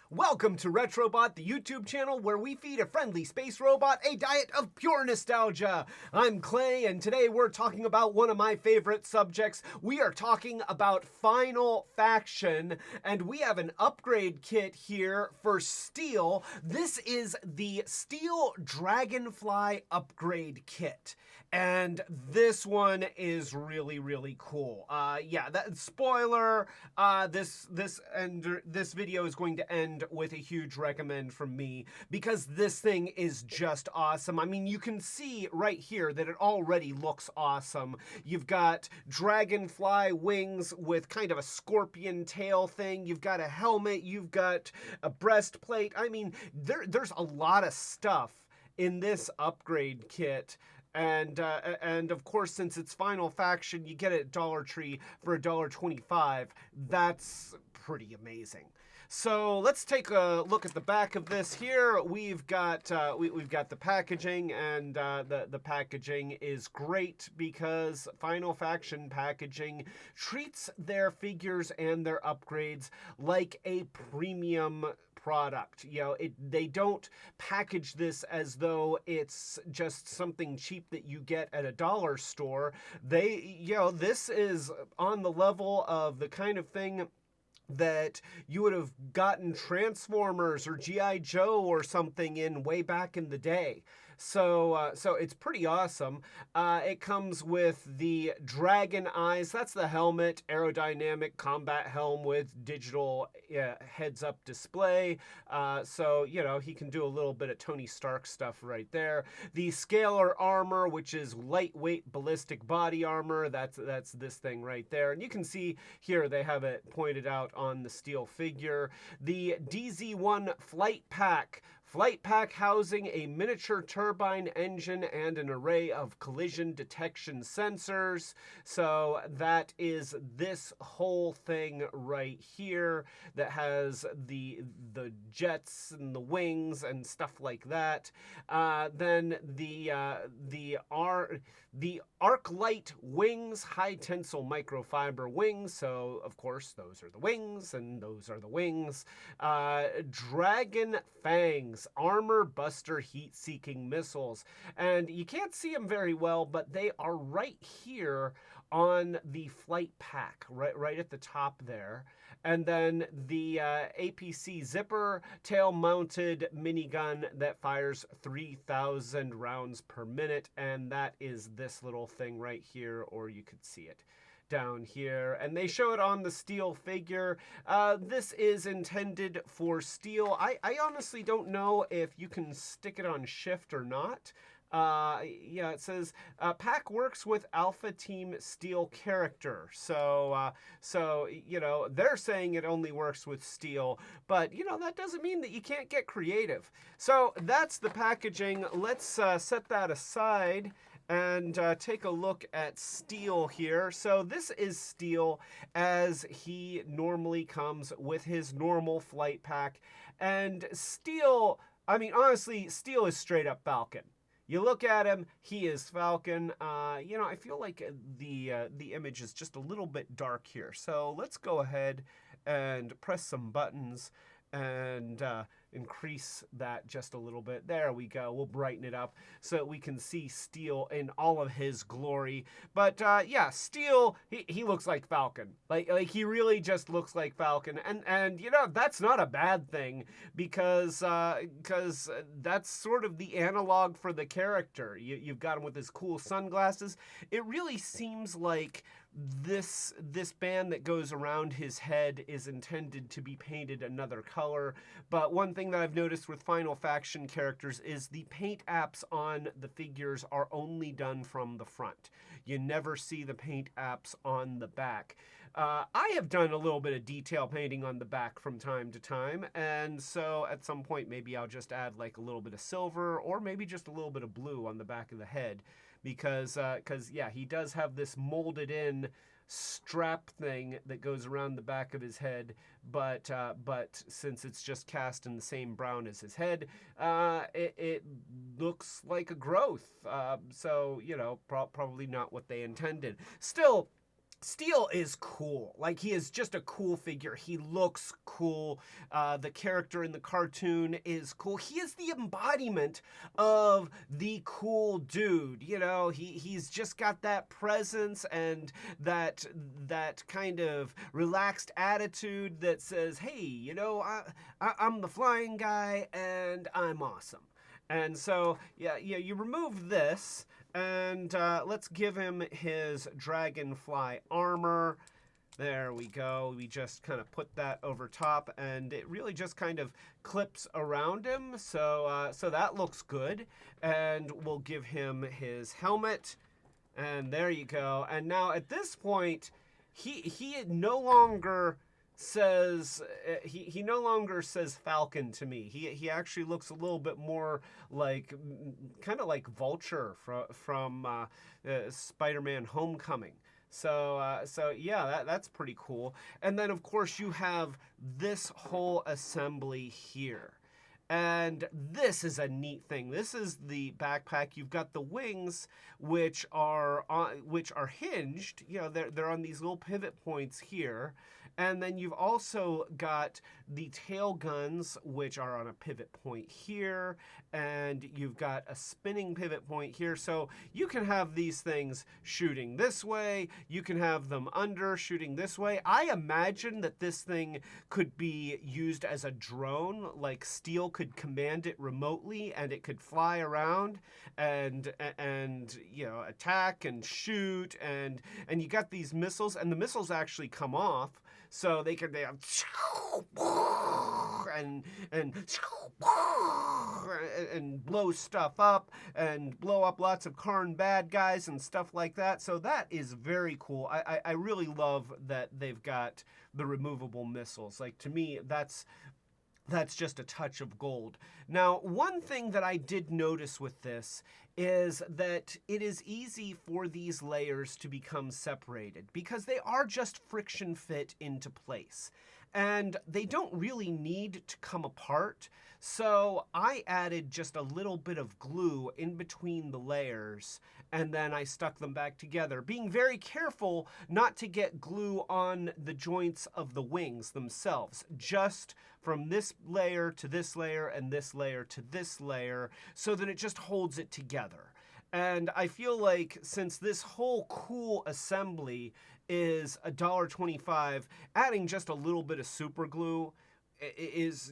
Welcome to Retrobot, the YouTube channel where we feed a friendly space robot a diet of pure nostalgia. I'm Clay, and today we're talking about one of my favorite subjects. We are talking about Final Faction, and we have an upgrade kit here for Steel. This is the Steel Dragonfly upgrade kit, and this one is really cool. Spoiler. This video is going to end with a huge recommend from me because this thing is just awesome. I mean, you can see right here that it already looks awesome. You've got dragonfly wings with kind of a scorpion tail thing. You've got a helmet. You've got a breastplate. I mean, there's a lot of stuff in this upgrade kit. And of course, since it's Final Faction, you get it at Dollar Tree for $1.25. That's pretty amazing. So let's take a look at the back of this here. We've got we've got the packaging, and the packaging is great because Final Faction packaging treats their figures and their upgrades like a premium product. You know, they don't package this as though it's just something cheap that you get at a dollar store. This is on the level of the kind of thing that you would have gotten Transformers or G.I. Joe or something in way back in the day. So it's pretty awesome. It comes with the Dragon Eyes. That's the helmet, aerodynamic combat helm with digital heads-up display. So, you know, he can do a little bit of Tony Stark stuff right there. The Scalar armor, which is lightweight ballistic body armor. That's this thing right there. And you can see here they have it pointed out on the Steel figure. The DZ-1 Flight Pack. Flight Pack housing a miniature turbine engine and an array of collision detection sensors. So that is this whole thing right here that has the jets and the wings and stuff like that. Then the Arc-Light wings, high tensile microfiber wings. So of course those are the wings and those are the wings. Dragon Fangs, armor buster heat-seeking missiles. And you can't see them very well, but they are right here on the flight pack, right at the top there. And then the APC Zipper tail-mounted minigun that fires 3,000 rounds per minute, and that is this little thing right here, or you could see it down here, and they show it on the Steel figure. This is intended for Steel. I honestly don't know if you can stick it on shift or not. It says pack works with Alpha Team Steel character. So you know, they're saying it only works with Steel, but you know, that doesn't mean that you can't get creative. So that's the packaging. Let's set that aside and take a look at Steel here. So this is Steel as he normally comes with his normal flight pack. And Steel, I mean, honestly, Steel is straight up Falcon. You look at him, he is Falcon. You know, I feel like the image is just a little bit dark here. So let's go ahead and press some buttons and increase that just a little bit. There we go. We'll brighten it up so we can see Steel in all of his glory. But yeah, Steel, he looks like Falcon. Like he really just looks like Falcon. And you know, that's not a bad thing because that's sort of the analog for the character. You've got him with his cool sunglasses. It really seems like this band that goes around his head is intended to be painted another color. But one thing that I've noticed with Final Faction characters is the paint apps on the figures are only done from the front. You never see the paint apps on the back. I have done a little bit of detail painting on the back from time to time, and so at some point maybe I'll just add like a little bit of silver or maybe just a little bit of blue on the back of the head. Because yeah, he does have this molded in strap thing that goes around the back of his head, but since it's just cast in the same brown as his head, it looks like a growth. So you know, probably not what they intended. Still, Steel is cool. Like, he is just a cool figure. He looks cool. The character in the cartoon is cool. He is the embodiment of the cool dude. You know, he's just got that presence and that kind of relaxed attitude that says, "Hey, you know, I'm the flying guy and I'm awesome." And so, yeah, you remove this, and let's give him his dragonfly armor. There we go. We just kind of put that over top, and it really just kind of clips around him. So that looks good. And we'll give him his helmet. And there you go. And now at this point, he no longer says he no longer says Falcon to me. He actually looks a little bit more like kind of like Vulture from Spider-Man: Homecoming. So yeah, that's pretty cool. And then of course you have this whole assembly here. And this is a neat thing. This is the backpack. You've got the wings, which are hinged. You know, they're on these little pivot points here. And then you've also got the tail guns, which are on a pivot point here. And you've got a spinning pivot point here. So you can have these things shooting this way. You can have them under shooting this way. I imagine that this thing could be used as a drone. Like, Steel could command it remotely and it could fly around and you know, attack and shoot, and you got these missiles, and the missiles actually come off. So they have and blow stuff up and blow up lots of Karn bad guys and stuff like that. So that is very cool. I really love that they've got the removable missiles. Like, to me, that's just a touch of gold. Now, one thing that I did notice with this is that it is easy for these layers to become separated because they are just friction fit into place. And they don't really need to come apart. So I added just a little bit of glue in between the layers, and then I stuck them back together, being very careful not to get glue on the joints of the wings themselves, just from this layer to this layer and this layer to this layer, so that it just holds it together. And I feel like since this whole cool assembly is $1.25, adding just a little bit of super glue is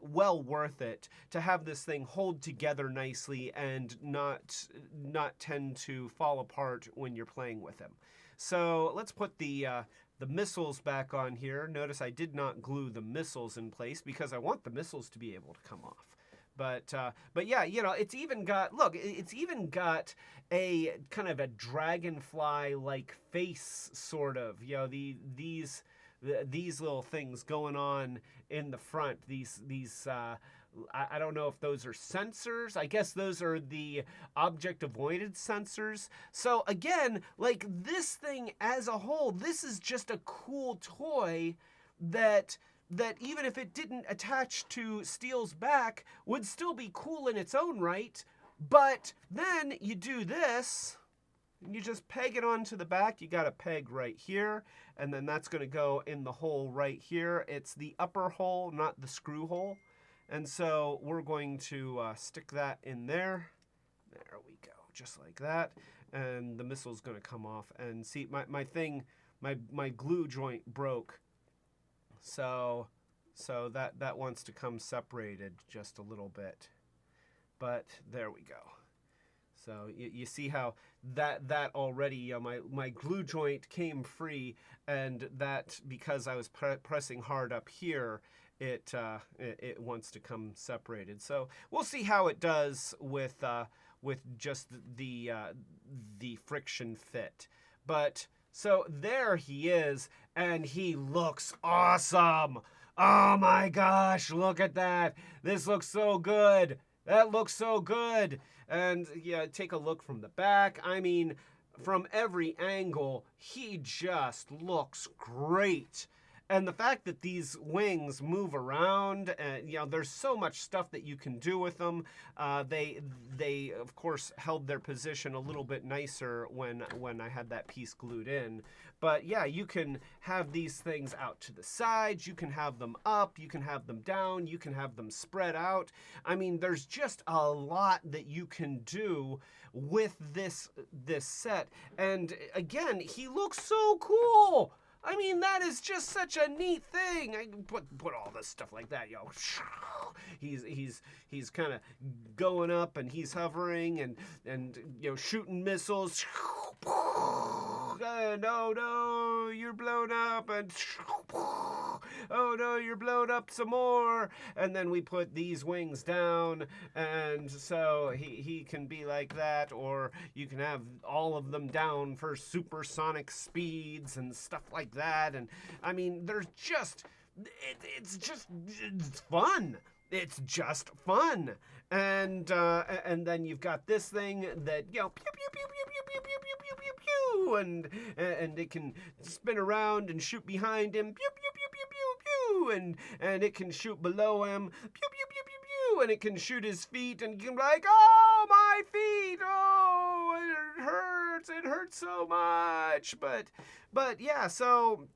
well worth it to have this thing hold together nicely and not tend to fall apart when you're playing with them. So let's put the missiles back on here. Notice I did not glue the missiles in place because I want the missiles to be able to come off. But yeah, you know, it's even got a kind of a dragonfly-like face, sort of. You know, these little things going on in the front. I don't know if those are sensors. I guess those are the object avoided sensors. So again, like, this thing as a whole, this is just a cool toy that even if it didn't attach to Steel's back, would still be cool in its own right. But then you do this, and you just peg it onto the back. You got a peg right here, and then that's going to go in the hole right here. It's the upper hole, not the screw hole. And so we're going to stick that in there. There we go, just like that. And the missile's going to come off. And see, my glue joint broke. So that wants to come separated just a little bit. But there we go. So you see how that already, my glue joint came free, and that, because I was pressing hard up here, it wants to come separated. So we'll see how it does with just the friction fit. But so there he is, and he looks awesome. Oh my gosh, look at that. This looks so good. That looks so good. And yeah, take a look from the back. I mean, from every angle, he just looks great. And the fact that these wings move around, and there's so much stuff that you can do with them. They of course held their position a little bit nicer when I had that piece glued in. But yeah, you can have these things out to the sides, you can have them up, you can have them down, you can have them spread out. I mean, there's just a lot that you can do with this set. And again, he looks so cool. I mean, that is just such a neat thing. I put all this stuff like that, He's kind of going up and he's hovering and shooting missiles. No, you're blown up, and oh no, you're blown up some more. And then we put these wings down, and so he can be like that, or you can have all of them down for supersonic speeds and stuff like that. And I mean, there's just it's fun. It's just fun. And then you've got this thing that pew pew pew pew pew pew pew pew pew pew, and it can spin around and shoot behind him, pew pew pew pew pew pew, and it can shoot below him, pew pew pew pew pew, and it can shoot his feet, and you can be like, oh my feet, oh it hurts so much, but yeah, so.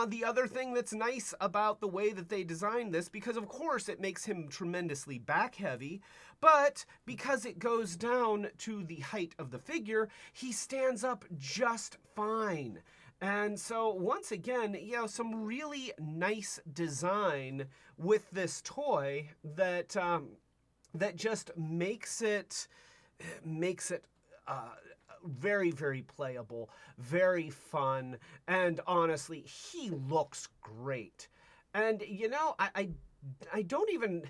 The other thing that's nice about the way that they designed this, because of course it makes him tremendously back heavy, but because it goes down to the height of the figure, he stands up just fine. And so once again, some really nice design with this toy that just makes it very, very playable, very fun, and honestly, he looks great. And I don't even,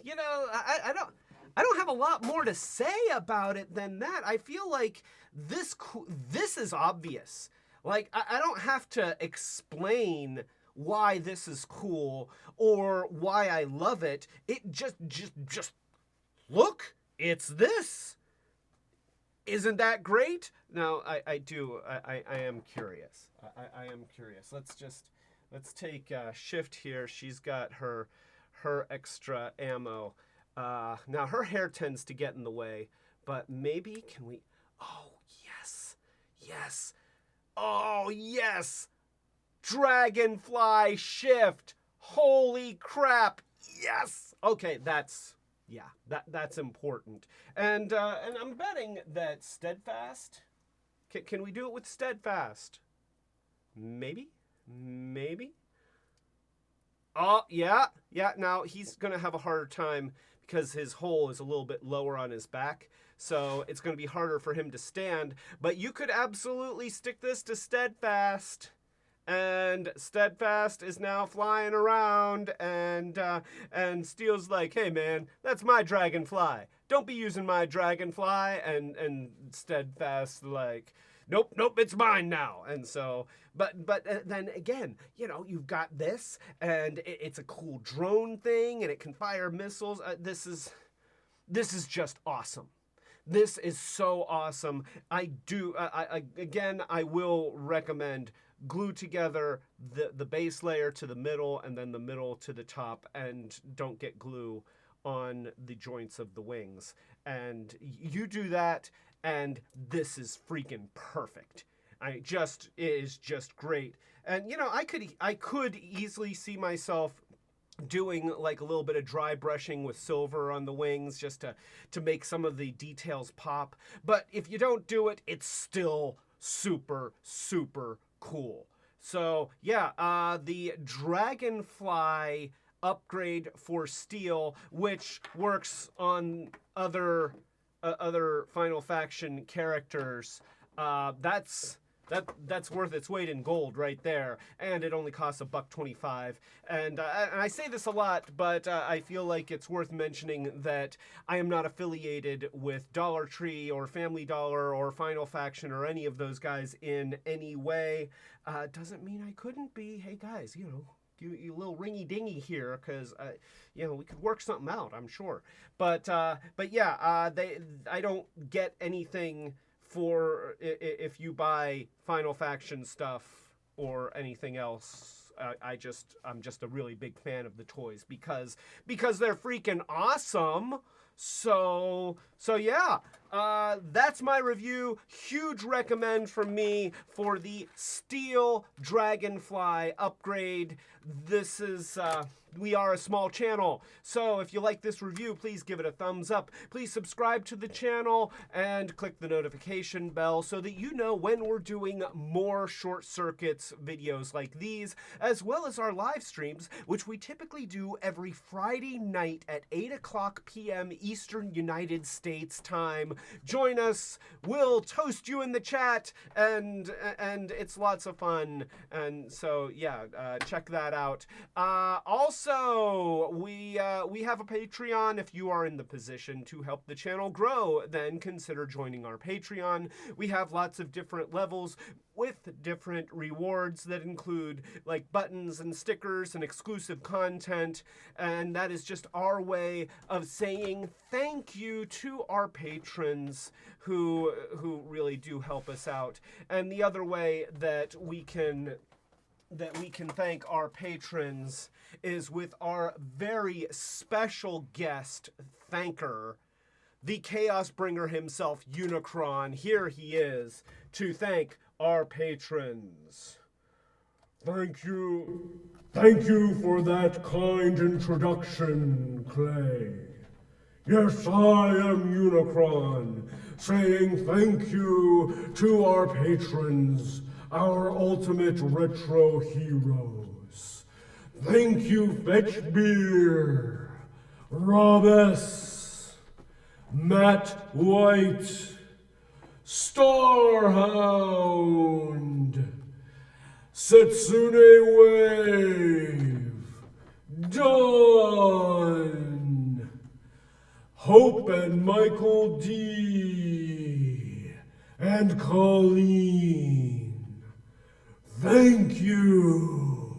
I don't have a lot more to say about it than that. I feel like this is obvious. Like I don't have to explain why this is cool or why I love it. It just look, it's this. Isn't that great? Now, I am curious. I am curious. Let's take Shift here. She's got her extra ammo. Now, her hair tends to get in the way, but maybe can we... Oh, yes. Yes. Oh, yes. Dragonfly Shift. Holy crap. Yes. Okay, that's important. And I'm betting that Steadfast, can we do it with Steadfast? Maybe? Oh, yeah. Now, he's going to have a harder time because his hole is a little bit lower on his back. So it's going to be harder for him to stand. But you could absolutely stick this to Steadfast. And Steadfast is now flying around, and Steel's like, hey man, that's my dragonfly. Don't be using my dragonfly. And Steadfast like, nope, it's mine now. And so, but then again, you've got this, and it's a cool drone thing, and it can fire missiles. This is just awesome. This is so awesome. I will recommend glue together the base layer to the middle and then the middle to the top, and don't get glue on the joints of the wings. And you do that, and this is freaking perfect. It is just great. And I could easily see myself doing like a little bit of dry brushing with silver on the wings just to make some of the details pop. But if you don't do it, it's still super, super cool. So yeah, the Dragonfly upgrade for Steel, which works on other Final Faction characters, that's worth its weight in gold right there, and it only costs $1.25. And I say this a lot, but I feel like it's worth mentioning that I am not affiliated with Dollar Tree or Family Dollar or Final Faction or any of those guys in any way. Doesn't mean I couldn't be. Hey guys, you a little ringy dingy here, because we could work something out, I'm sure. But yeah, I don't get anything for if you buy Final Faction stuff or anything else I'm just a really big fan of the toys because they're freaking awesome. So yeah, that's my review. Huge recommend from me for the Steel Dragonfly upgrade. This is, we are a small channel, so if you like this review, please give it a thumbs up. Please subscribe to the channel and click the notification bell so that you know when we're doing more Short Circuits videos like these, as well as our live streams, which we typically do every Friday night at 8:00 p.m. Eastern United States time. Join us. We'll toast you in the chat, and it's lots of fun. And so yeah, check that out. Also, we have a Patreon. If you are in the position to help the channel grow, then consider joining our Patreon. We have lots of different levels with different rewards that include like buttons and stickers and exclusive content, and that is just our way of saying thank you to our patrons who really do help us out. And the other way that we can thank our patrons is with our very special guest thanker, the Chaos Bringer himself, Unicron. Here he is to thank our patrons. Thank you. Thank you for that kind introduction, Clay. Yes, I am Unicron, saying thank you to our patrons, our ultimate retro heroes. Thank you, Fetchbeer, Rob S., Matt White, Starhound, Setsune Wave, Dawn, Hope and Michael D., and Colleen. Thank you.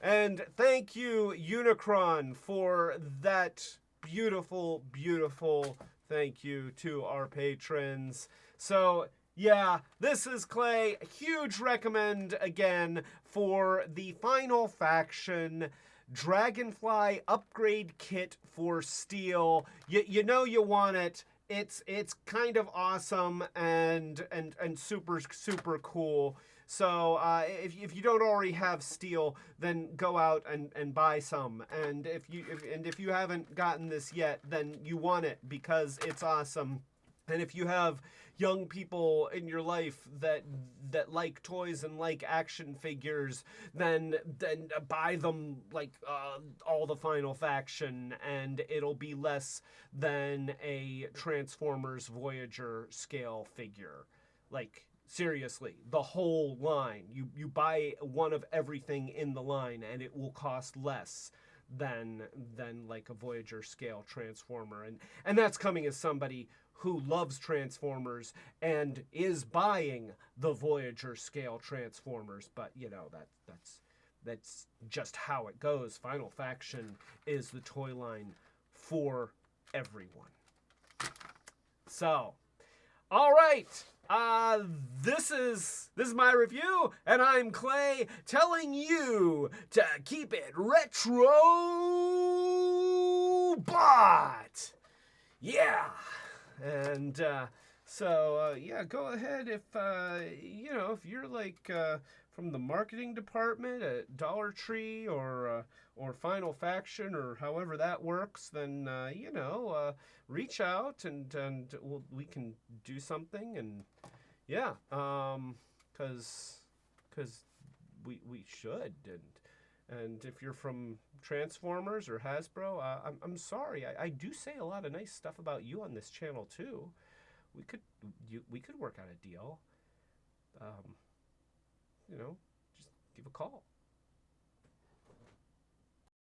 And thank you, Unicron, for that beautiful, beautiful thank you to our patrons. So, yeah, this is Clay. Huge recommend again for the Final Faction Dragonfly upgrade kit for Steel. You know you want it. It's kind of awesome and super cool. So if you don't already have Steel, then go out and buy some. And if you haven't gotten this yet, then you want it because it's awesome. And if you have young people in your life that like toys and like action figures, then buy them like all the Final Faction, and it'll be less than a Transformers Voyager scale figure. Like, seriously, the whole line. You buy one of everything in the line and it will cost less than like a Voyager scale Transformer. And that's coming as somebody who loves Transformers and is buying the Voyager scale Transformers. But you know, that's just how it goes. Final Faction is the toy line for everyone. So, all right. This is my review, and I'm Clay telling you to keep it retro bot. Yeah. And so yeah, go ahead if you know, if you're like from the marketing department at Dollar Tree or Final Faction or however that works, then you know, reach out and we can do something. And yeah, because we should. And if you're from Transformers or Hasbro, I'm sorry. I do say a lot of nice stuff about you on this channel too. We could work out a deal. You know, just give a call.